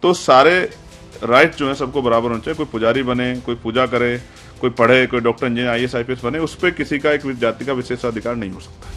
तो सारे राइट जो है सबको बराबर होना चाहिए। कोई पुजारी बने, कोई पूजा करे, कोई पढ़े, कोई डॉक्टर, इंजीनियर, IAS IPS बने, उस पर किसी का एक जाति का विशेषाधिकार नहीं हो सकता।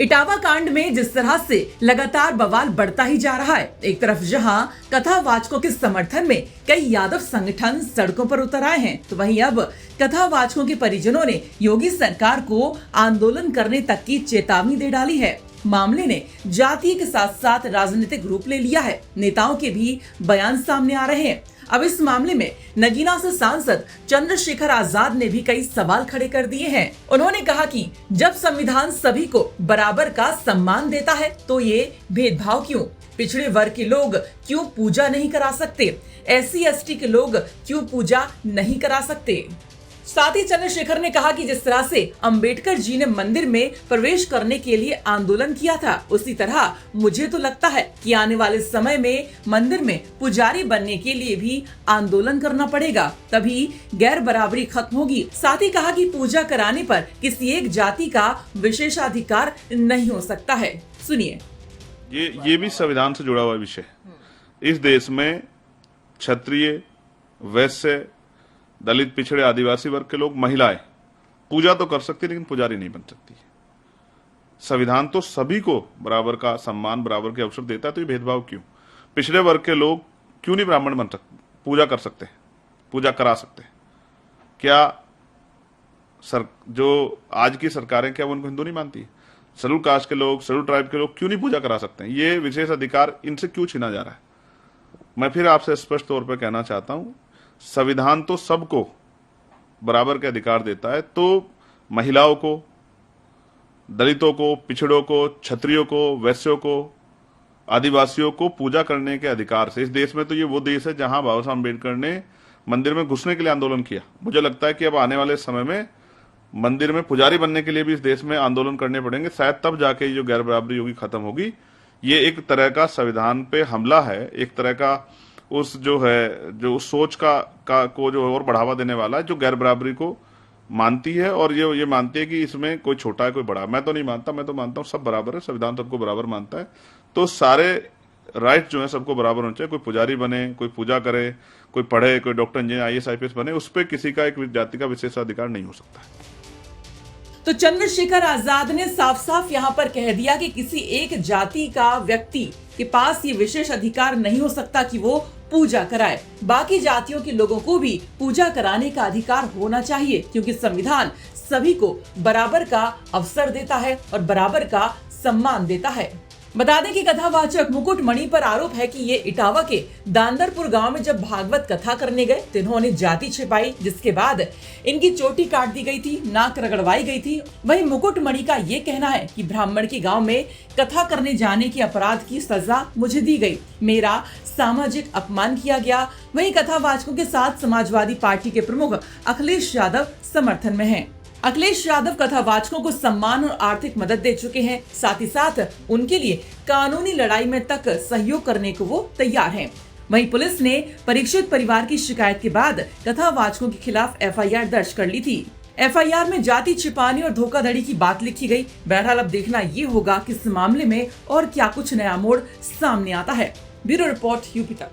इटावा कांड में जिस तरह से लगातार बवाल बढ़ता ही जा रहा है, एक तरफ जहां कथावाचकों के समर्थन में कई यादव संगठन सड़कों पर उतर आए हैं, तो वहीं अब कथावाचकों के परिजनों ने योगी सरकार को आंदोलन करने तक की चेतावनी दे डाली है। मामले ने जातीय के साथ साथ राजनीतिक रूप ले लिया है। नेताओं के भी बयान सामने आ रहे हैं। अब इस मामले में नगीना से सांसद चंद्रशेखर आजाद ने भी कई सवाल खड़े कर दिए हैं। उन्होंने कहा कि जब संविधान सभी को बराबर का सम्मान देता है तो ये भेदभाव क्यों? पिछड़े वर्ग के लोग क्यों पूजा नहीं करा सकते? SC ST के लोग क्यों पूजा नहीं करा सकते? साथ ही चंद्रशेखर ने कहा कि जिस तरह से अंबेडकर जी ने मंदिर में प्रवेश करने के लिए आंदोलन किया था, उसी तरह मुझे तो लगता है कि आने वाले समय में मंदिर में पुजारी बनने के लिए भी आंदोलन करना पड़ेगा, तभी गैर बराबरी खत्म होगी। साथ ही कहा कि पूजा कराने पर किसी एक जाति का विशेषाधिकार नहीं हो सकता है। सुनिए। ये भी संविधान से जुड़ा हुआ विषय। इस देश में क्षत्रिय, वैश्य, दलित, पिछड़े, आदिवासी वर्ग के लोग, महिलाएं पूजा तो कर सकती लेकिन पुजारी नहीं बन सकती। संविधान तो सभी को बराबर का सम्मान, बराबर के अवसर देता है, तो ये भेदभाव क्यों? पिछड़े वर्ग के लोग क्यों नहीं ब्राह्मण बन सकते, पूजा कर सकते हैं, पूजा करा सकते हैं? क्या जो आज की सरकारें क्या वो उनको हिंदू नहीं मानती? शेड्यूल कास्ट के लोग, शेड्यूल ट्राइब के लोग क्यों नहीं पूजा करा सकते हैं? ये विशेष अधिकार इनसे क्यों छीना जा रहा है? मैं फिर आपसे स्पष्ट तौर पर कहना चाहता हूं, संविधान तो सबको बराबर के अधिकार देता है, तो महिलाओं को, दलितों को, पिछड़ों को, क्षत्रियों को, वैश्यों को, आदिवासियों को पूजा करने के अधिकार से, इस देश में तो ये वो देश है जहां बाबा साहब अम्बेडकर ने मंदिर में घुसने के लिए आंदोलन किया। मुझे लगता है कि अब आने वाले समय में मंदिर में पुजारी बनने के लिए भी इस देश में आंदोलन करने पड़ेंगे, शायद तब जाके जो गैर बराबरी होगी खत्म होगी। ये एक तरह का संविधान पे हमला है, एक तरह का उस जो है जो सोच को जो और बढ़ावा देने वाला है, जो गैर बराबरी को मानती है और ये मानती है कि इसमें कोई छोटा है कोई बड़ा। मैं तो नहीं मानता, मैं तो मानता हूँ सब बराबर है, संविधान सबको बराबर मानता है। तो सारे राइट जो है सबको बराबर होना चाहिए। कोई पुजारी बने, कोई पूजा करे, कोई पढ़े, कोई डॉक्टर, इंजीनियर, IAS IPS बने, उस पर किसी का एक जाति का विशेषाधिकार नहीं हो सकता। तो चंद्रशेखर आजाद ने साफ साफ यहाँ पर कह दिया कि किसी एक जाति का व्यक्ति के पास ये विशेष अधिकार नहीं हो सकता कि वो पूजा कराए। बाकी जातियों के लोगों को भी पूजा कराने का अधिकार होना चाहिए, क्योंकि संविधान सभी को बराबर का अवसर देता है और बराबर का सम्मान देता है। बता दें कि कथावाचक मुकुट मणि पर आरोप है कि ये इटावा के दांदरपुर गांव में जब भागवत कथा करने गए तो इन्होंने जाति छिपाई, जिसके बाद इनकी चोटी काट दी गई थी, नाक रगड़वाई गई थी। वहीं मुकुट मणि का ये कहना है कि ब्राह्मण के गांव में कथा करने जाने के अपराध की सजा मुझे दी गई, मेरा सामाजिक अपमान किया गया। वहीं कथावाचकों के साथ समाजवादी पार्टी के प्रमुख अखिलेश यादव समर्थन में हैं। अखिलेश यादव कथावाचकों को सम्मान और आर्थिक मदद दे चुके हैं, साथ ही साथ उनके लिए कानूनी लड़ाई में तक सहयोग करने को वो तैयार हैं। वहीं पुलिस ने परीक्षित परिवार की शिकायत के बाद कथावाचकों के खिलाफ FIR दर्ज कर ली थी। FIR में जाति छिपाने और धोखाधड़ी की बात लिखी गई। बहरहाल अब देखना ये होगा कि इस मामले में और क्या कुछ नया मोड़ सामने आता है। ब्यूरो रिपोर्ट UP तक।